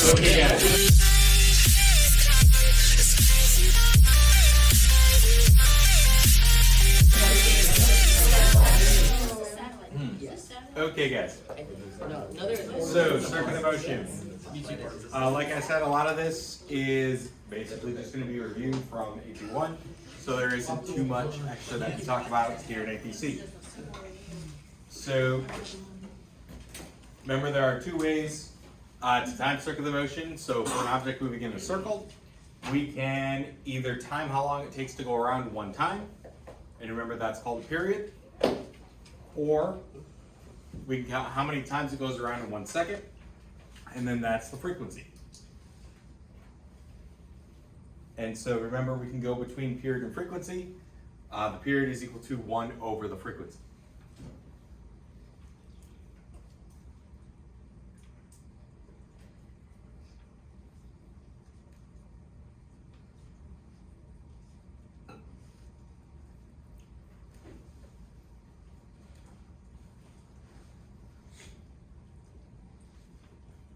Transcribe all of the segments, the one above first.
Okay, guys. Okay, guys. So, circuit of motion. Like I said, a lot of this is basically just going to be reviewed from AP1, so there isn't too much extra that we talk about here at APC. So, remember there are two ways to time circuit of motion. So, for an object moving in a circle, we can either time how long it takes to go around one time, and remember that's called a period, or we can count how many times it goes around in 1 second, and then that's the frequency. And so remember, we can go between period and frequency. The period is equal to 1 over the frequency.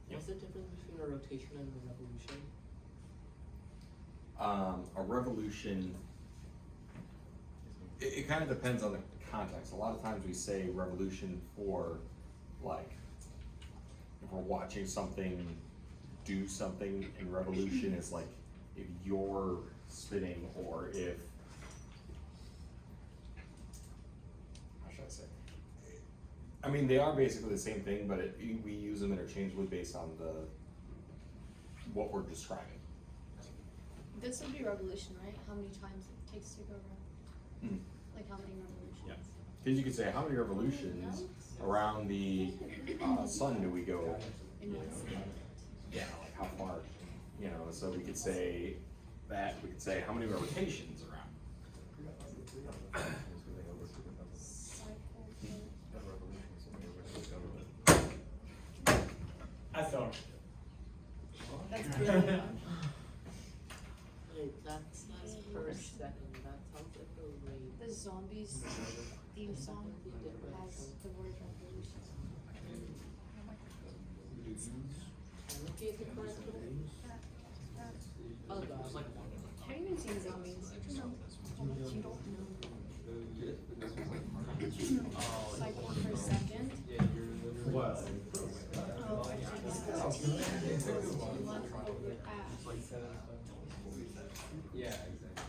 What's the difference between a rotation and a revolution? A revolution, it kind of depends on the context. A lot of times we say revolution for, like, if we're watching something do something, and revolution is like if you're spinning, or if, how should I say? I mean, they are basically the same thing, but we use them interchangeably based on what we're describing. This would be revolution, right? How many times it takes to go around? Like how many revolutions? Yeah. Because you could say, how many revolutions around the sun do we go? In 1 second. Yeah, like how far? You know, so we could say that. We could say how many rotations around. That's all. That's brilliant. Wait, that's per second. That sounds like a rate. The Zombies theme song has the word revolution. Allocate the correct rate. Oh god. Have you even seen Zombies? How much you don't know. Cycle per second. What? Oh, Yeah, exactly.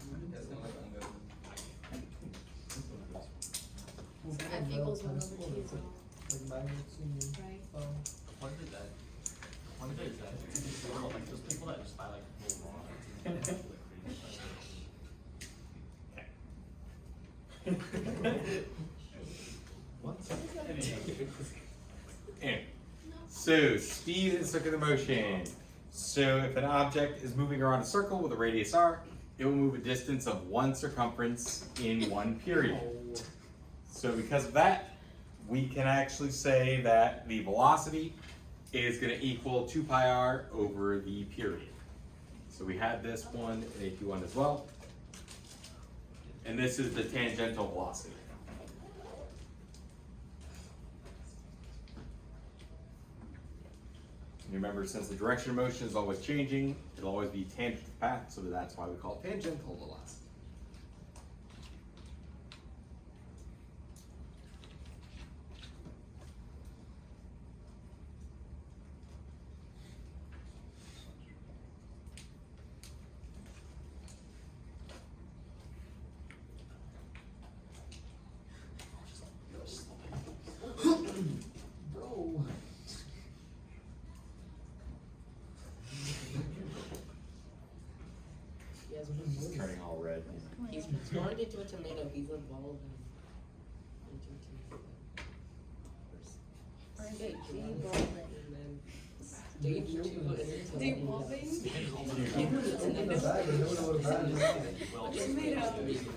F equals 1 over T as well. Right? What is that? What is that? Like those people that just buy like whole raw. What? And so speed and circuit of motion. So if an object is moving around a circle with a radius r, it will move a distance of 1 circumference in 1 period. So because of that, we can actually say that the velocity is going to equal 2 pi r over the period. So we had this one in AP1 as well. And this is the tangential velocity. Remember, since the direction of motion is always changing, it'll always be tangent to the path, so that's why we call it tangential velocity. It's turning all red. He's turned into a tomato. He's evolving into a tomato. Stage 1 and then stage 2 is Devolving? tomato.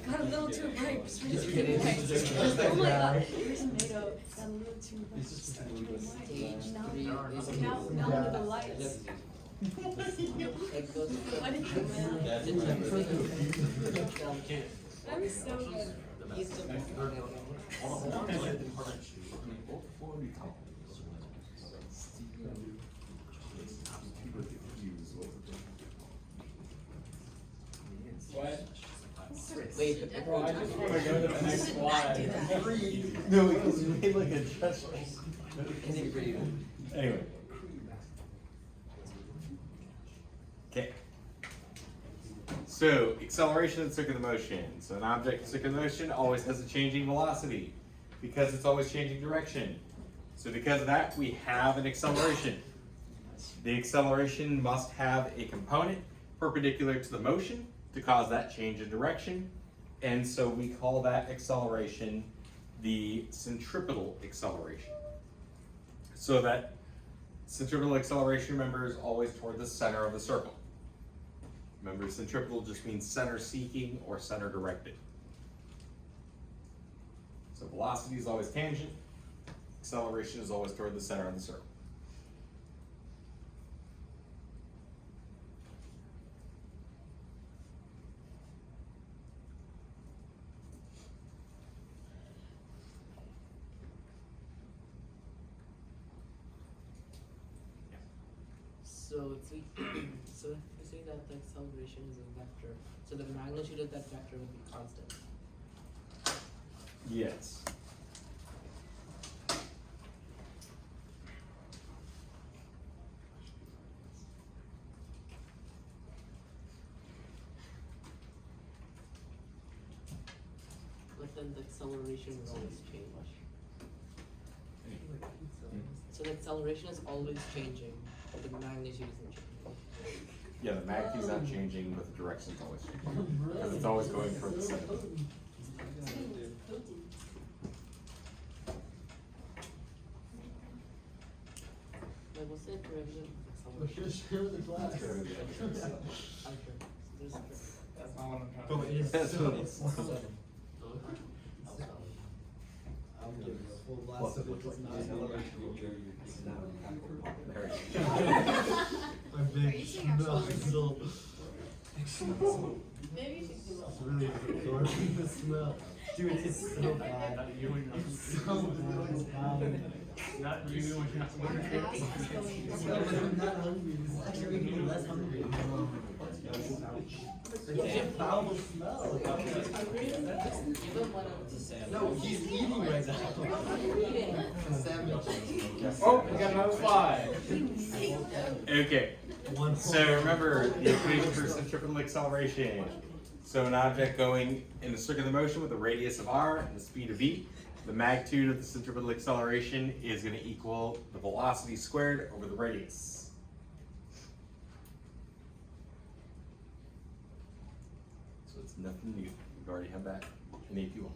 Got a little too ripe. Oh my god, here's tomato. Got a little too ripe. Stage 3 is Now under the lights. It goes What did you to I'm so good. He's the What would we call it? Wait, Sit down. Bro, I just wanna go to the next Should not do slide. that. No, because you made like a gesture. Anyway. Okay. So, acceleration and circular motion. So an object in circular motion always has a changing velocity because it's always changing direction. So because of that, we have an acceleration. The acceleration must have a component perpendicular to the motion to cause that change in direction. And so we call that acceleration the centripetal acceleration. So that centripetal acceleration, remember, is always toward the center of the circle. Remember, centripetal just means center seeking or center directed. So velocity is always tangent, acceleration is always toward the center of the circle. So if we so if we say that the acceleration is a vector, so the magnitude of that vector would be constant. Yes. But then the acceleration will always change. So the acceleration is always changing, but the magnitude isn't changing. Yeah, the magnity's not changing, but the direction's always changing. Because it's always going toward the center. Like what's the direction of But acceleration? just share the glass. Okay, so there's That's not what I'm trying But to do. that's what it's- I'll give you a full glass of it, like not There we go. My Are big you saying smell actual- still. Maybe you should do It's really absorbing the smell. Dude, it's so bad. Not you and It's so bad. not you and not that. Gas is going No, but I'm not hungry. This is actually making me less hungry. It's a foul smell. No, he's eating right now. Oh, we got another slide. Okay, One so remember the equation for centripetal acceleration. So an object going in a circular motion with a radius of r and the speed of v, the magnitude of the centripetal acceleration is going to equal the velocity squared over the radius. So it's nothing new. We've already had that in AP1.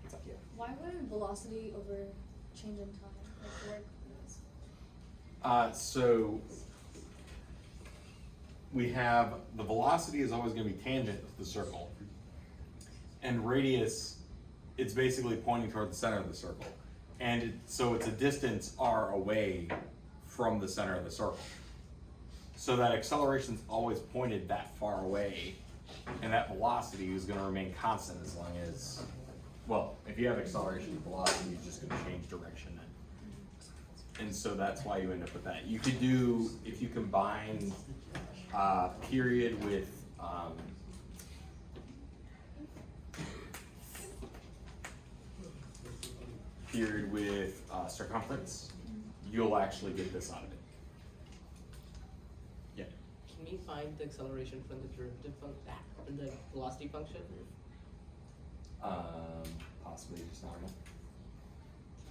What's up, yeah? Why wouldn't velocity over change in time like work? So we have the velocity is always going to be tangent to the circle, and radius, it's basically pointing toward the center of the circle, and so it's a distance r away from the center of the circle. So that acceleration's always pointed that far away, and that velocity is going to remain constant as long as, well, if you have acceleration, velocity is just going to change direction. And so that's why you end up with that. You could do, if you combine period with circumference, you'll actually get this out of it. Yeah. Can we find the acceleration from the derivative from the velocity function? Possibly just not enough.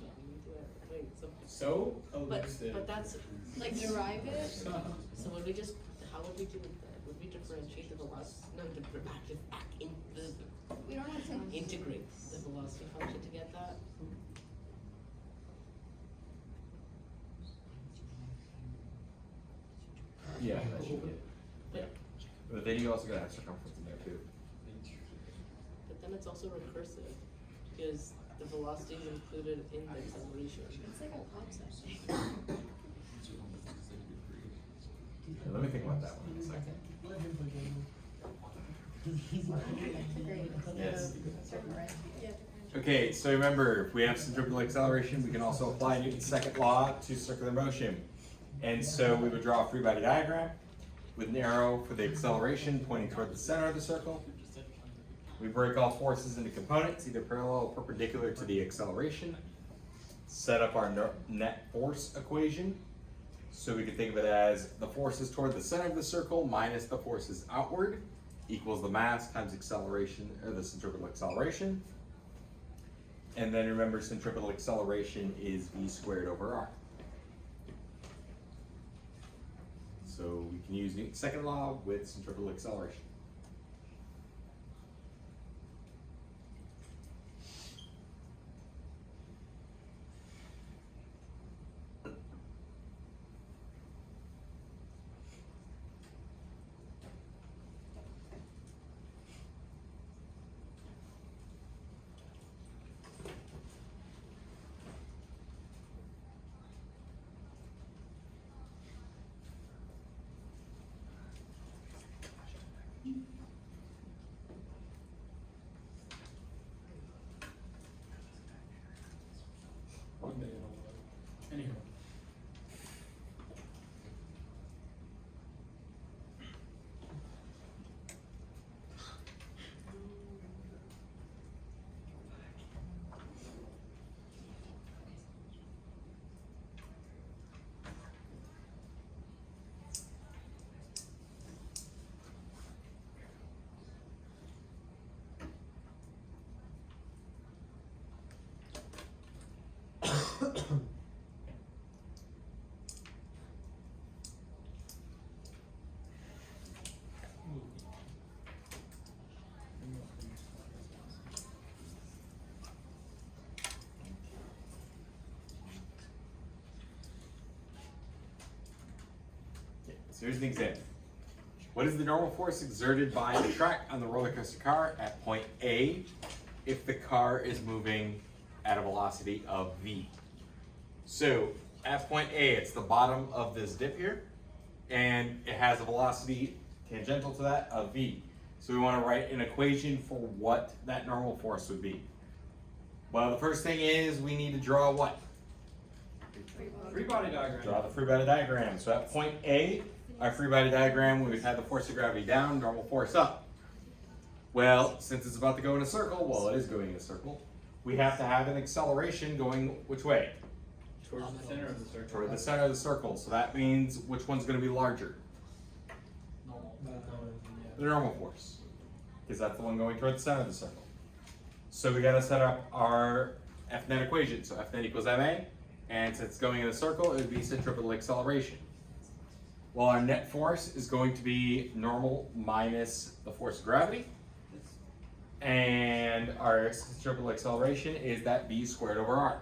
Yeah, we do it. Wait, So but that's Like derive it? so would we just how would we do that? Would we differentiate the velocity? No, We don't have to. integrate the velocity function to get that. Yeah, that should be it. But But then you also got to have circumference in there too. but then it's also recursive because the velocity is included in the acceleration. It's like a concept. Let me think about that one in a second. Let him forget me. Great. right? Yeah. Okay, so remember, if we have centripetal acceleration, we can also apply Newton's second law to circular motion. And so we would draw a free body diagram with an arrow for the acceleration pointing toward the center of the circle. We break all forces into components, either parallel or perpendicular to the acceleration. Set up our net force equation. So we can think of it as the forces toward the center of the circle minus the forces outward equals the mass times acceleration, or the centripetal acceleration. And then remember, centripetal acceleration is v squared over r. So we can use Newton's second law with centripetal acceleration. Anyhow. So here's the example. What is the normal force exerted by the track on the roller coaster car at point A if the car is moving at a velocity of v? So at point A, it's the bottom of this dip here, and it has a velocity tangential to that of v. So we want to write an equation for what that normal force would be. Well, the first thing is we need to draw what? Free body diagram. Draw the free body diagram. So at point A, our free body diagram, we would have the force of gravity down, normal force up. Well, since it's about to go in a circle, well, it is going in a circle, we have to have an acceleration going which way? Towards the center of the circle. Toward the center of the circle. So that means which one's going to be larger? Normal. The normal force, because that's the one going toward the center of the circle. So we got to set up our F net equation. So F net equals ma, and since it's going in a circle, it would be centripetal acceleration. Well, our net force is going to be normal minus the force of gravity, and our centripetal acceleration is that v squared over r.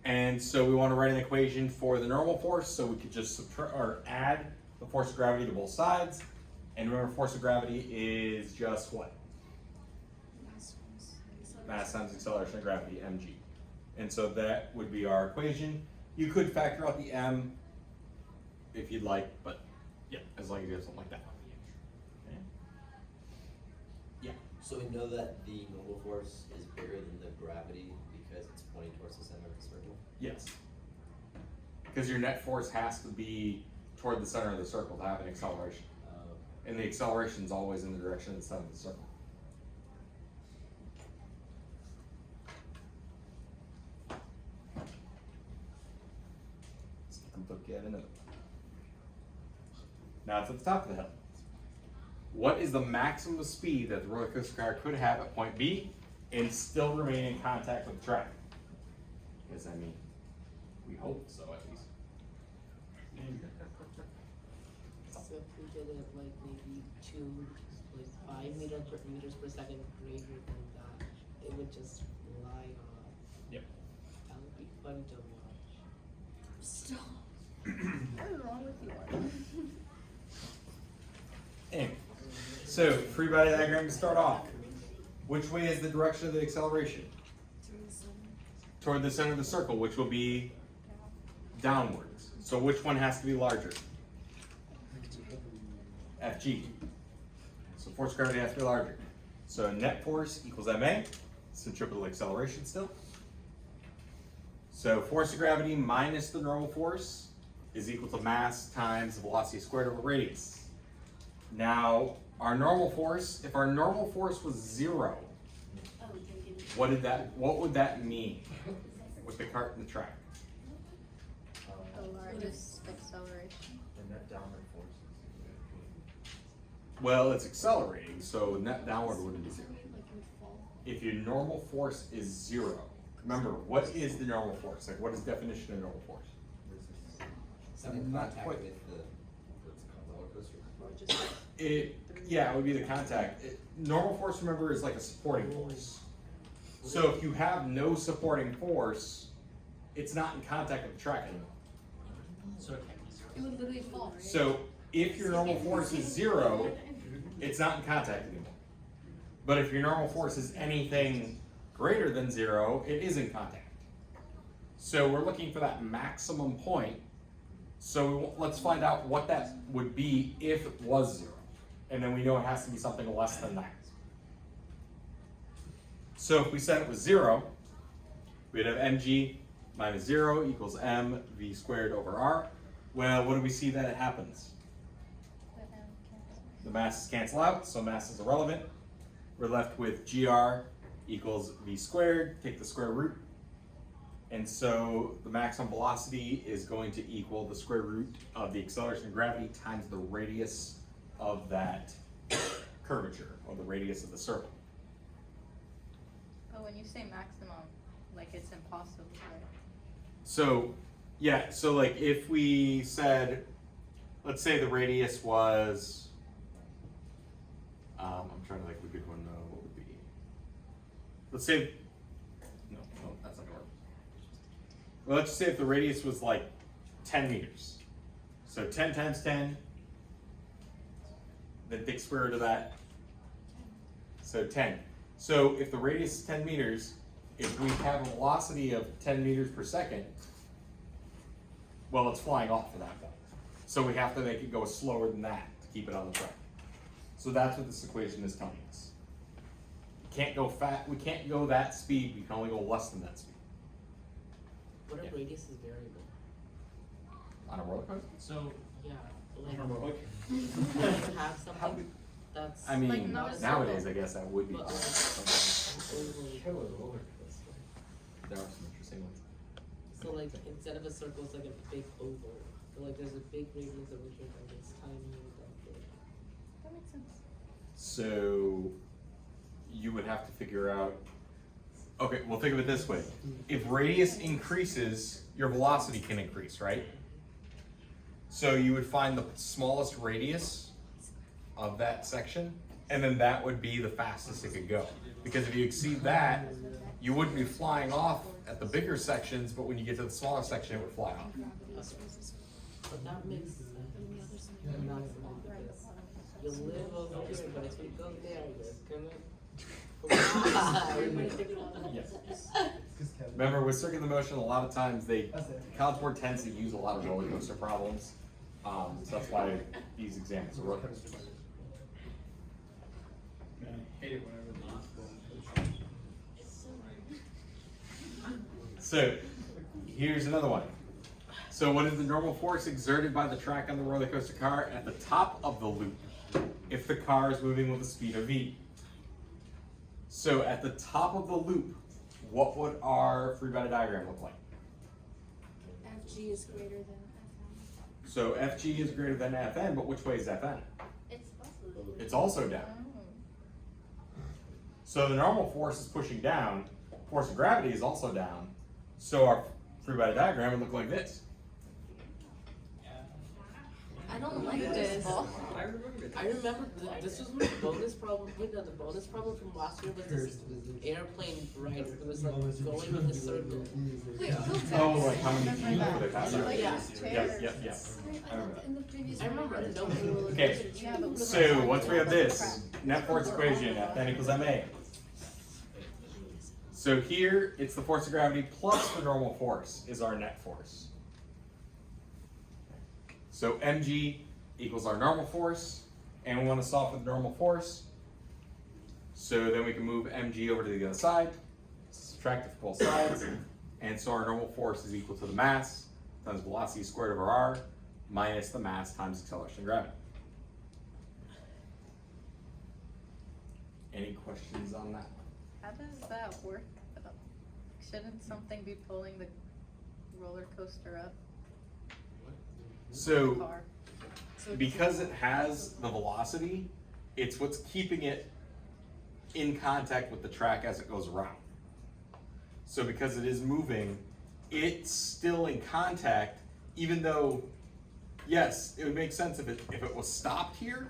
And so we want to write an equation for the normal force, so we could just subtract or add the force of gravity to both sides. And remember, force of gravity is just what? Mass times acceleration of gravity, mg. And so that would be our equation. You could factor out the m if you'd like, but yeah, as long as you have something like that. Okay. Yeah. So we know that the normal force is bigger than the gravity because it's pointing towards the center of the circle? Yes. Because your net force has to be toward the center of the circle to have an acceleration. And the acceleration is always in the direction of the center of the circle. Now it's at the top of the hill. What is the maximum speed that the roller coaster car could have at point B and still remain in contact with the track? Because I mean, we hope so at least. So if we did it like maybe 5 meters per second greater than that, it would just fly off. Yep. That would be fun to watch. Stop. What is wrong with you? Anyway, so free body diagram to start off. Which way is the direction of the acceleration? Toward the center of the circle, which will be downwards. So which one has to be larger? FG. So So force of gravity has to be larger. So net force equals ma, centripetal acceleration still. So force of gravity minus the normal force is equal to mass times the velocity squared over radius. Now, our normal force, if our normal force was 0, Oh, we can give it. what would that mean with the cart and the track? The largest acceleration. And that downward force Well, it's accelerating, so net downward wouldn't be 0. Like it would fall. If your normal force is 0, remember, what is the normal force? Like, what is the definition of normal force? It's in Not contact quite. with the roller coaster. Or just Yeah, it would be the contact. Normal force, remember, is like a supporting force. So if you have no supporting force, it's not in contact with the track anymore. So it can't be zero. It would literally fall, right? So if your normal force is 0, it's not in contact anymore. But if your normal force is anything greater than 0, it is in contact. So we're looking for that maximum point. So let's find out what that would be if it was 0. And then we know it has to be something less than that. So if we said it was 0, we'd have mg minus 0 equals mv squared over r. Well, what do we see that it happens? The masses cancel out, so mass is irrelevant. We're left with gr equals v squared, take the square root. And so the maximum velocity is going to equal the square root of the acceleration of gravity times the radius of that curvature, or the radius of the circle. But when you say maximum, like it's impossible, right? So, yeah, so like if we said, let's say the radius was, I'm trying to like, we could want to know what would be. Let's say, no, that's not gonna work. Well, let's just say if the radius was like 10 meters. So 10 times 10, then take square root of that. So 10. So if the radius is 10 meters, if we have a velocity of 10 meters per second, well, it's flying off at that point. So we have to make it go slower than that to keep it on the track. So that's what this equation is telling us. We can't go that speed, we can only go less than that speed. What if radius is variable? On a roller coaster? So, Yeah, like, okay. you have something that's. I mean, Like not a nowadays, circle. I guess that would be. But, There overly- are some interesting ones. So like, instead of a circle, it's like a big oval. So like, there's a big radius of which like it's tiny and big. That makes sense. So you would have to figure out, okay, well think of it this way. If radius increases, your velocity can increase, right? So you would find the smallest radius of that section, and then that would be the fastest it could go. Because if you exceed that, you wouldn't be flying off at the bigger sections, but when you get to the smaller section, it would fly off. But that makes sense. You live over here, but if you go there, you're gonna. Yes. Remember, with circular motion, a lot of times College Board tends to use a lot of roller coaster problems. So that's why these examples are roller coasters. I hate it whenever the So here's another one. So what is the normal force exerted by the track on the roller coaster car at the top of the loop if the car is moving with a speed of v? So at the top of the loop, what would our free body diagram look like? FG is greater than FN. So Fg is greater than Fn, but which way is Fn? It's possible. It's also down. So the normal force is pushing down, force of gravity is also down, so our free body diagram would look like this. I don't like this. I remember this was my bonus problem. Wait, no, the bonus problem from last year was this airplane ride. It was like going in a circle. Oh, like how many feet would it pass? Like Yeah. these Yep, chairs. yep, yep. I remember that. In the previous I remember one, it. No. Okay, so once we have this, net force equation, Fn equals ma. So here, it's the force of gravity plus the normal force is our net force. So mg equals our normal force and we want to solve for the normal force. So then we can move mg over to the other side, subtract it from both sides, and so our normal force is equal to the mass times velocity squared over r minus the mass times acceleration of gravity. Any questions on that? How does that work? Shouldn't something be pulling the roller coaster up? So Car. because it has the velocity, it's what's keeping it in contact with the track as it goes around. So because it is moving, it's still in contact, even though, yes, it would make sense if it was stopped here.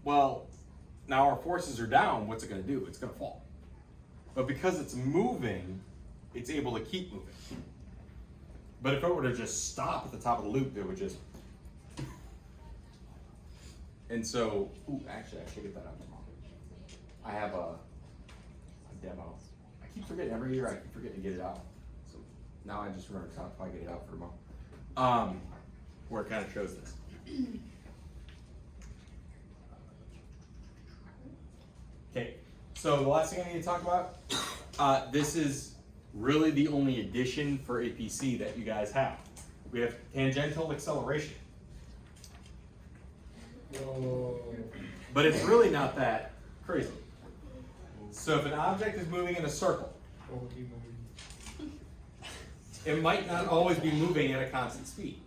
Well, now our forces are down, what's it gonna do? It's gonna fall. But because it's moving, it's able to keep moving. But if it were to just stop at the top of the loop, it would just. And so, ooh, actually, I should get that out tomorrow. I have a demo. I keep forgetting every year. I keep forgetting to get it out. So now I just remember to probably get it out for tomorrow. Where it kind of shows this. Okay. So the last thing I need to talk about. This is really the only addition for APC that you guys have. We have tangential acceleration. But it's really not that crazy. So if an object is moving in a circle, it might not always be moving at a constant speed.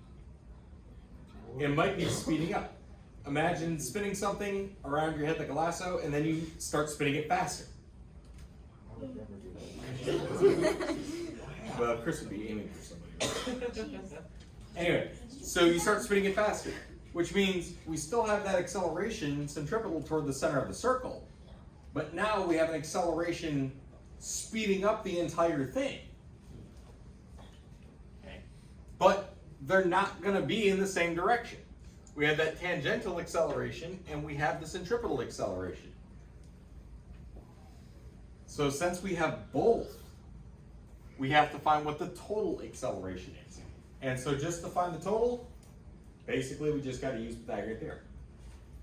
It might be speeding up. Imagine spinning something around your head like a lasso, and then you start spinning it faster. Well, Chris would be aiming for somebody. Anyway, so you start spinning it faster, which means we still have that acceleration centripetal toward the center of the circle, but now we have an acceleration speeding up the entire thing. Okay. But they're not going to be in the same direction. We have that tangential acceleration, and we have the centripetal acceleration. So since we have both, we have to find what the total acceleration is. And so just to find the total, basically we just got to use Pythagorean theorem,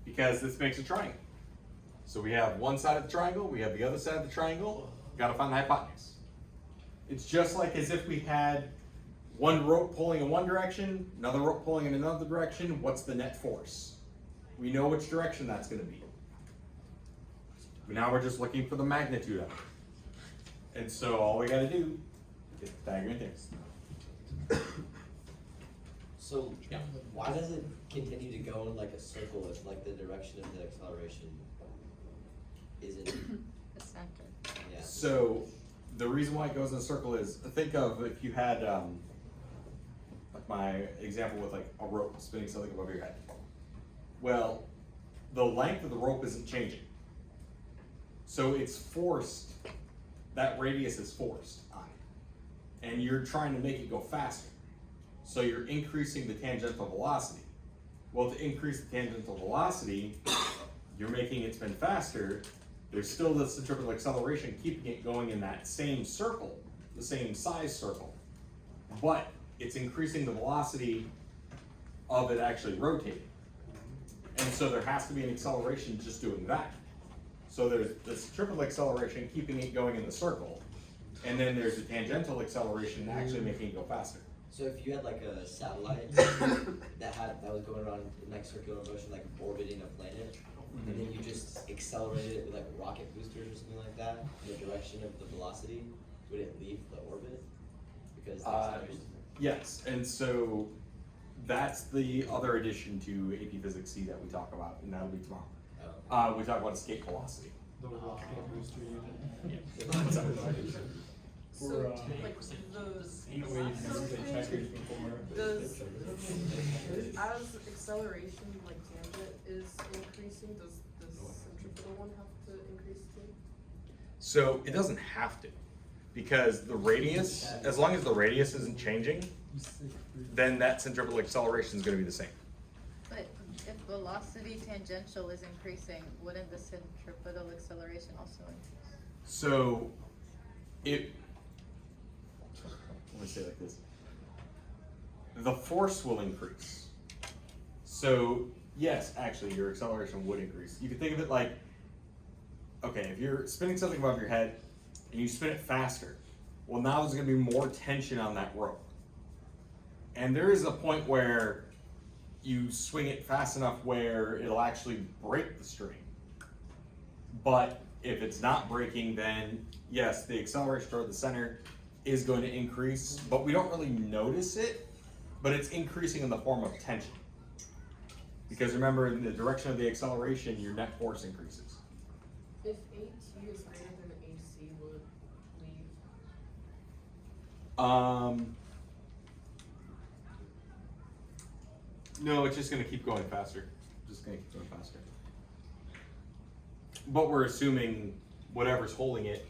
because this makes a triangle. So we have one side of the triangle, we have the other side of the triangle, got to find the hypotenuse. It's just like as if we had one rope pulling in one direction, another rope pulling in another direction. What's the net force? We know which direction that's going to be. Now we're just looking for the magnitude of it. And so all we got to do is Pythagorean theorem. So, why does it continue to go in like a circle if like the direction of the acceleration isn't, The center. yeah. So the reason why it goes in a circle is, think of if you had, like my example with like a rope spinning something above your head. Well, the length of the rope isn't changing. So it's forced, that radius is forced on it. And you're trying to make it go faster. So you're increasing the tangential velocity. Well, to increase the tangential velocity, you're making it spin faster. There's still the centripetal acceleration keeping it going in that same circle, the same size circle. But it's increasing the velocity of it actually rotating. And so there has to be an acceleration just doing that. So there's the centripetal acceleration keeping it going in the circle, and then there's the tangential acceleration actually making it go faster. So if you had like a satellite that was going around in like circular motion, like orbiting a planet, and then you just accelerated it with like rocket boosters or something like that in the direction of the velocity, would it leave the orbit? Because the acceleration. Yes, and so that's the other addition to AP Physics C that we talk about, and that'll be tomorrow. Oh. We talk about escape velocity. The rocket booster unit. So, like, those, Ain't no way you can use the checkers before. does, as acceleration, like tangent is increasing, does the centripetal one have to increase too? So it doesn't have to, because the radius, as long as the radius isn't changing, then that centripetal acceleration is going to be the same. But if velocity tangential is increasing, wouldn't the centripetal acceleration also increase? So let me say it like this. The force will increase. So yes, actually, your acceleration would increase. You can think of it like, okay, if you're spinning something above your head and you spin it faster, well, now there's going to be more tension on that rope. And there is a point where you swing it fast enough where it'll actually break the string. But if it's not breaking, then yes, the acceleration toward the center is going to increase, but we don't really notice it, but it's increasing in the form of tension. Because remember, in the direction of the acceleration, your net force increases. If AT is greater than AC, will it leave? No, it's just gonna keep going faster. Just gonna keep going faster. But we're assuming whatever's holding it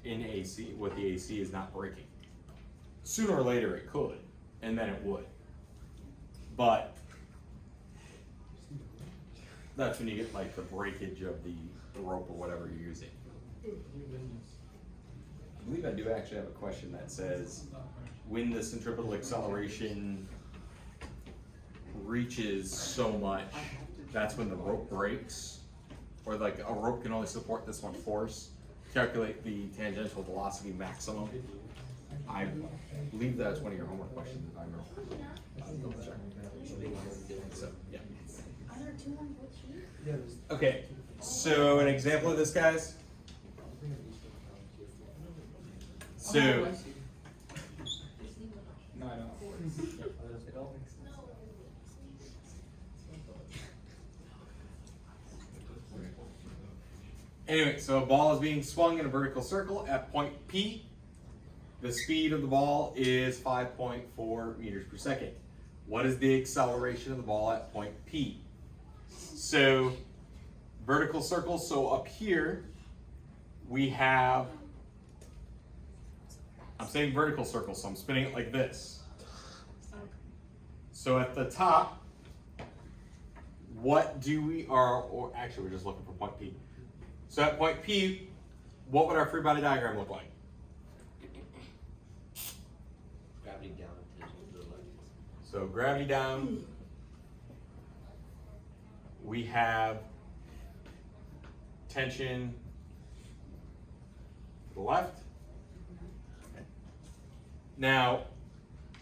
in AC, what the AC is not breaking. Sooner or later it could, and then it would. But that's when you get like the breakage of the rope or whatever you're using. I believe I do actually have a question that says, when the centripetal acceleration reaches so much, that's when the rope breaks, or like a rope can only support this much force. Calculate the tangential velocity maximum. I believe that's one of your homework questions, if I remember. So, yeah. Are there 2 on both sheets? Okay, so an example of this, guys. So, No, I don't. anyway, so a ball is being swung in a vertical circle at point P. The speed of the ball is 5.4 meters per second. What is the acceleration of the ball at point P? So, vertical circle, so up here, we have, I'm saying vertical circle, so I'm spinning it like this. So at the top, what do we, or actually we're just looking for point P. So at point P, what would our free body diagram look like? Gravity down, tension to the left. So gravity down, we have tension to the left. Okay. Now,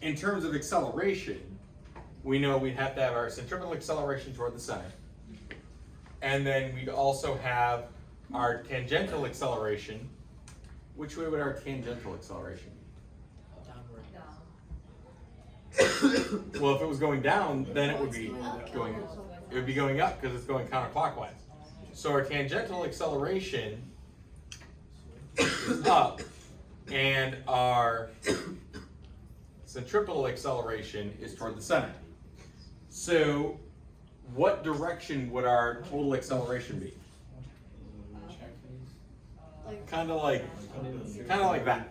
in terms of acceleration, we know we'd have to have our centripetal acceleration toward the center. And then we'd also have our tangential acceleration. Which way would our tangential acceleration be? Well, if it was going down, then it would be going up because it's going counterclockwise. So our tangential acceleration is up, and our centripetal acceleration is toward the center. So, what direction would our total acceleration be? Kind of like that.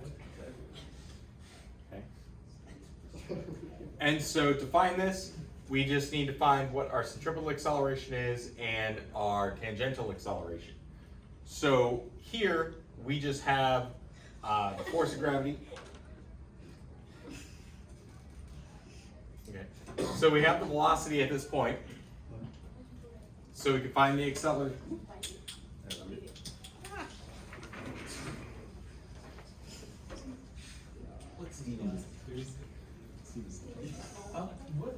Okay. And so to find this, we just need to find what our centripetal acceleration is and our tangential acceleration. So here we just have the force of gravity. Okay. So we have the velocity at this point. So we can find the acceleration. What's Steven?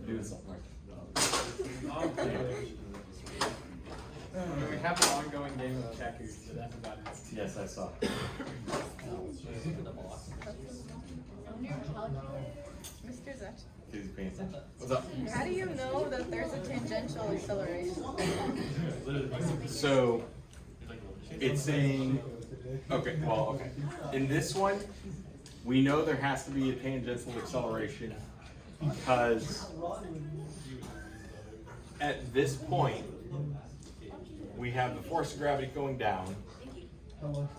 Doing something like We have an ongoing game of checkers, but that's about it. Yes, I saw. Mr. Zach, He's paying attention. What's up? how do you know that there's a tangential acceleration? So it's saying, okay, well, okay. In this one, we know there has to be a tangential acceleration because at this point, we have the force of gravity going down,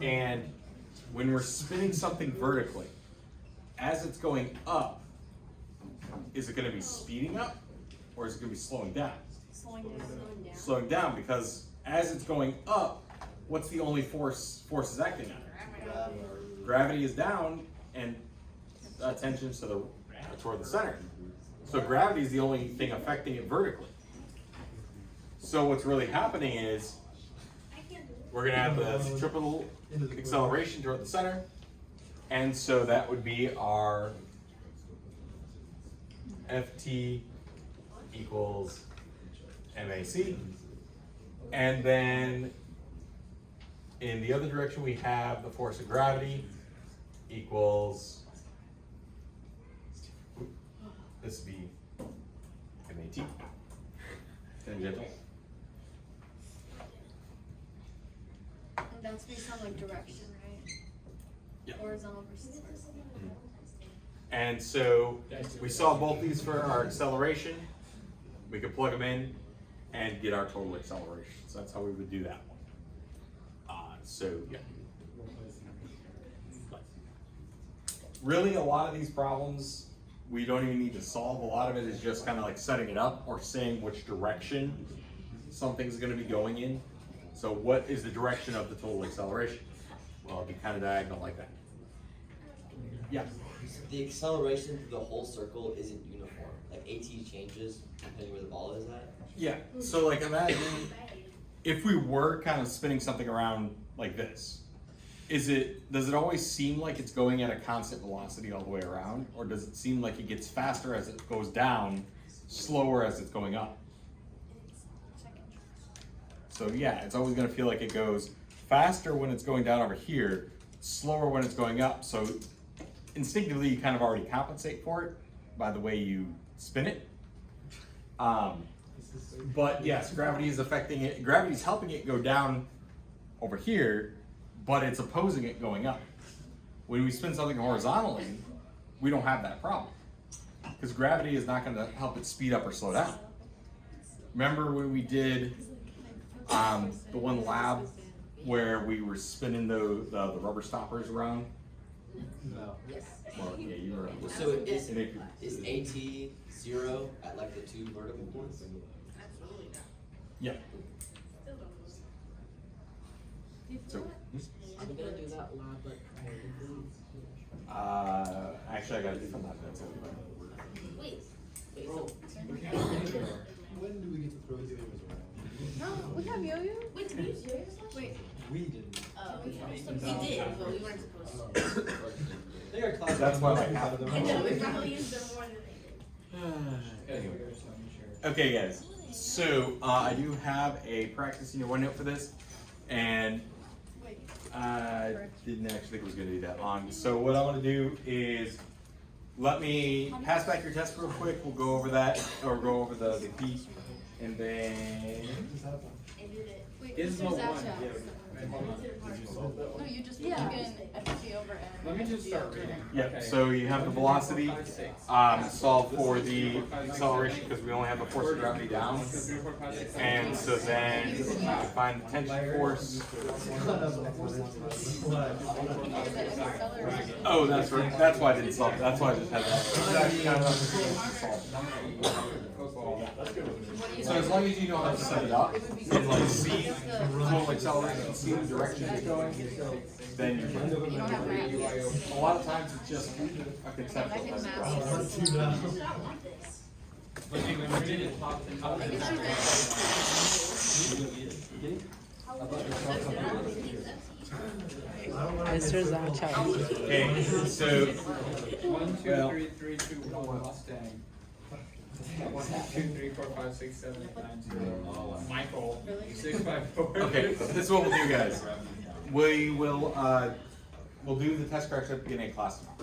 and when we're spinning something vertically, as it's going up, is it going to be speeding up or is it going to be slowing down? Slowing down, because as it's going up, what's the only force is acting on it? Gravity is down and tension's toward the center. So gravity is the only thing affecting it vertically. So what's really happening is we're gonna have the centripetal acceleration toward the center, and so that would be our Ft equals MAC, and then in the other direction we have the force of gravity equals, this would be MAT, tangential. And that's based on like direction, right? Yeah. Horizontal versus vertical. And so we saw both these for our acceleration. We could plug them in and get our total acceleration. So that's how we would do that one. So yeah. Really, a lot of these problems we don't even need to solve. A lot of it is just kind of like setting it up or saying which direction something's going to be going in. So what is the direction of the total acceleration? Well, it'd be kind of diagonal like that. Yeah. The acceleration through the whole circle isn't uniform. Like AT changes depending where the ball is at. Yeah, so like imagine if we were kind of spinning something around like this, does it always seem like it's going at a constant velocity all the way around? Or does it seem like it gets faster as it goes down, slower as it's going up? So yeah, it's always gonna feel like it goes faster when it's going down over here, slower when it's going up. So instinctively you kind of already compensate for it by the way you spin it. But yes, gravity is affecting it. Gravity is helping it go down over here, but it's opposing it going up. When we spin something horizontally, we don't have that problem because gravity is not going to help it speed up or slow down. Remember when we did the one lab where we were spinning the rubber stoppers around? No. Well, yeah, you were. So is AT 0 at like the two vertical points? Absolutely not. Yeah. So, Are we gonna do that lab like creatively? actually, I got to do some of that. Wait, Wait, so When do we get to throw these things around? no, we have yo-yo? Wait, did we use yours last Wait, We didn't. we did, but we weren't supposed to. They are classic. That's why I have them. I know, we probably used them more than they did. Okay, guys. So I do have a practice in your OneNote for this, and I didn't actually think it was going to be that long. So what I want to do is let me pass back your test real quick. We'll go over that, or go over the key, and then. Wait, Is who's no that one. job? No, you just, you Yeah. can FT over and. Let me just start reading. Yeah. Okay. So you have the velocity. 5, 6. Solve for the acceleration because we only have the force of gravity down. 1, 2, 3, 4, 5, 6, 7, And so then find the tension force. Oh, that's right. That's why I didn't solve it. That's why I just had that. So as long as you know how to set it up and like see total acceleration, see the direction it's going, then you're good. You don't have math. A lot of times it's just a conceptual type of problem. Mr. Zachow. Okay, so 1, 2, 3, 3, 2, 1, Mustang. 1, 2, 3, 4, 5, 6, 7, 8, 9, 10. Michael. 6, 5, 4. okay, this is what we'll do, guys. We'll do the test correction at the beginning of class tomorrow.